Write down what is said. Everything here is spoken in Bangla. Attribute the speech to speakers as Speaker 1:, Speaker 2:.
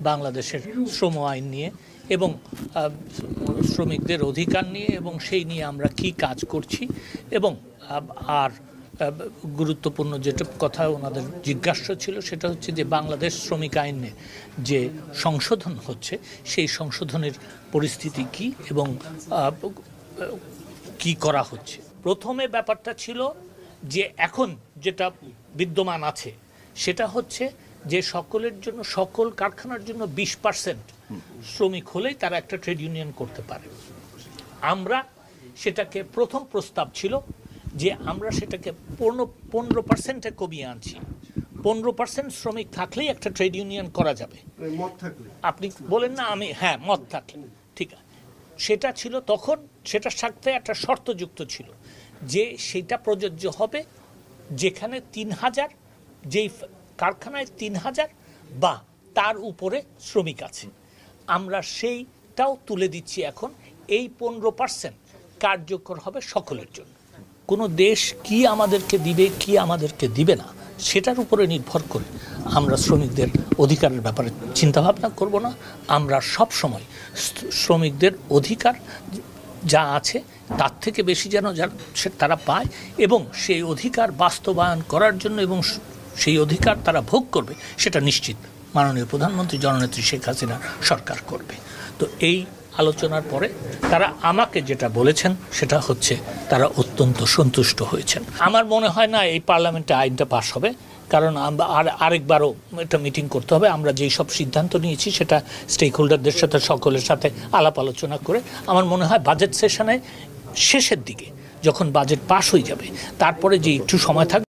Speaker 1: বাংলাদেশের শ্রম আইন নিয়ে এবং শ্রমিকদের অধিকার নিয়ে, এবং সেই নিয়ে আমরা কি কাজ করছি, এবং আর গুরুত্বপূর্ণ যেটা কথা ওনাদের জিজ্ঞাসা ছিল সেটা হচ্ছে যে বাংলাদেশ শ্রমিক আইনে যে সংশোধন হচ্ছে সেই সংশোধনের পরিস্থিতি কি এবং কি করা হচ্ছে। প্রথমে ব্যাপারটা ছিল যে এখন যেটা বিদ্যমান আছে সেটা হচ্ছে যে সকলের জন্য, সকল কারখানার জন্য 20% শ্রমিক হলেই তারা একটা ট্রেড ইউনিয়ন করতে পারে। আমরা সেটাকে প্রথম প্রস্তাব ছিল যে আমরা সেটাকে 15% কমিয়ে আনছি। 15% শ্রমিক থাকলেই একটা ট্রেড ইউনিয়ন করা যাবে। আপনি বলেন না, আমি হ্যাঁ মত থাকলে ঠিক আছে, সেটা ছিল তখন। সেটার সাথে একটা শর্তযুক্ত ছিল যে সেটা প্রযোজ্য হবে যেখানে 3000, যেই কারখানায় 3000 বা তার উপরে শ্রমিক আছে। আমরা সেইটাও তুলে দিচ্ছি এখন। এই 15% কার্যকর হবে সকলের জন্য। কোনো দেশ কি আমাদেরকে দিবে কি আমাদেরকে দিবে না সেটার উপরে নির্ভর করে আমরা শ্রমিকদের অধিকারের ব্যাপারে চিন্তাভাবনা করব না। আমরা সব সময় শ্রমিকদের অধিকার যা আছে তার থেকে বেশি যেন তারা পায়, এবং সেই অধিকার বাস্তবায়ন করার জন্য এবং সেই অধিকার তারা ভোগ করবে সেটা নিশ্চিত মাননীয় প্রধানমন্ত্রী জননেত্রী শেখ হাসিনার সরকার করবে। তো এই আলোচনার পরে তারা আমাকে যেটা বলেছেন সেটা হচ্ছে তারা অত্যন্ত সন্তুষ্ট হয়েছেন। আমার মনে হয় না এই পার্লামেন্টে আইনটা পাস হবে, কারণ আরেকবারও একটা মিটিং করতে হবে। আমরা যেই সব সিদ্ধান্ত নিয়েছি সেটা স্টেক হোল্ডারদের সাথে, সকলের সাথে আলাপ আলোচনা করে আমার মনে হয় বাজেট সেশনে শেষের দিকে যখন বাজেট পাস হয়ে যাবে তারপরে যে একটু সময় থাকবে